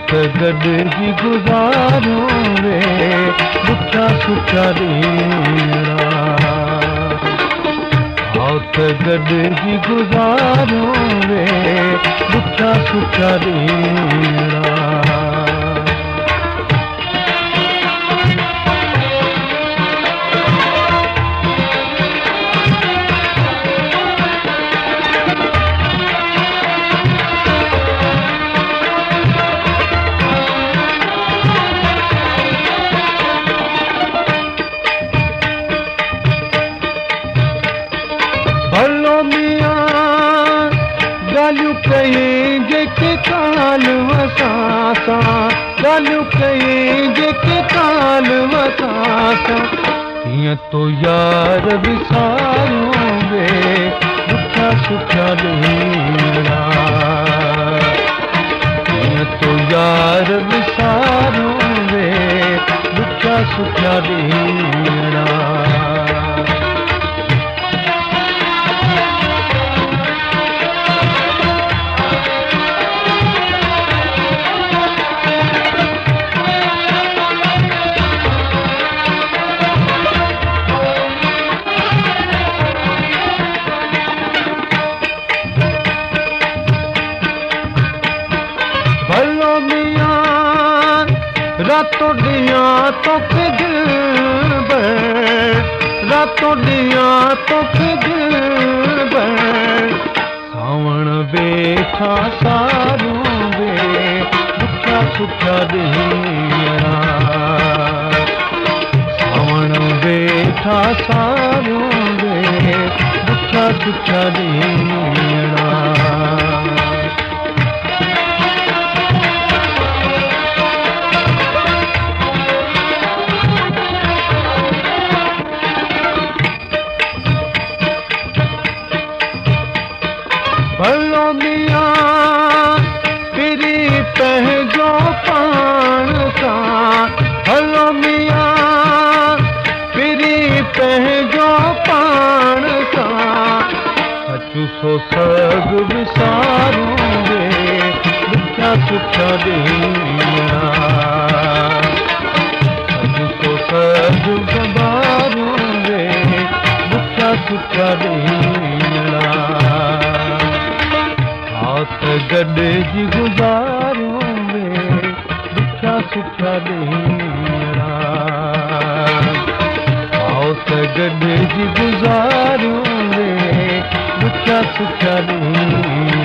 गॾिजी गुज़ारूं रे ॾुखिया सुखिया ॾींहं आओ त गॾिजी गुज़ारूं रे ॾुखिया सुखिया ॾींहं भलो मियां ॻाल्हियूं कई जेके काल वसां सां ॻाल्हियूं कई जेके काल वसां सां कीअं तो यार विसारूं वे ॾुखिया सुखिया ॾींहं कीअं तो यार विसारूं वे ॾुखिया सुखिया ॾींहं भलो मियां रातों ॾियां तोखे दिलबर रातों ॾियां तोखे दिलबर सावण वेठा सारूं वे ॾुखिया सुखिया ॾींहं सावण वेठा सारूं वे ॾुखिया सुखिया ॾींहं भलो मियां पिरी पंहिंजो पाण सां भलो मियां पिरी पंहिंजो पाण सां सचु सो सग विसारूं वे ॾुखिया सुखिया ॾींहं सचु सो सग संभारूं वे ॾुखिया सुखिया ॾींहं गॾिजी गुज़ारूं वे ॾुखिया सुखिया ॾींहं आओ त गॾिजी गुज़ारूं वे ॾुखिया सुखिया ॾींहं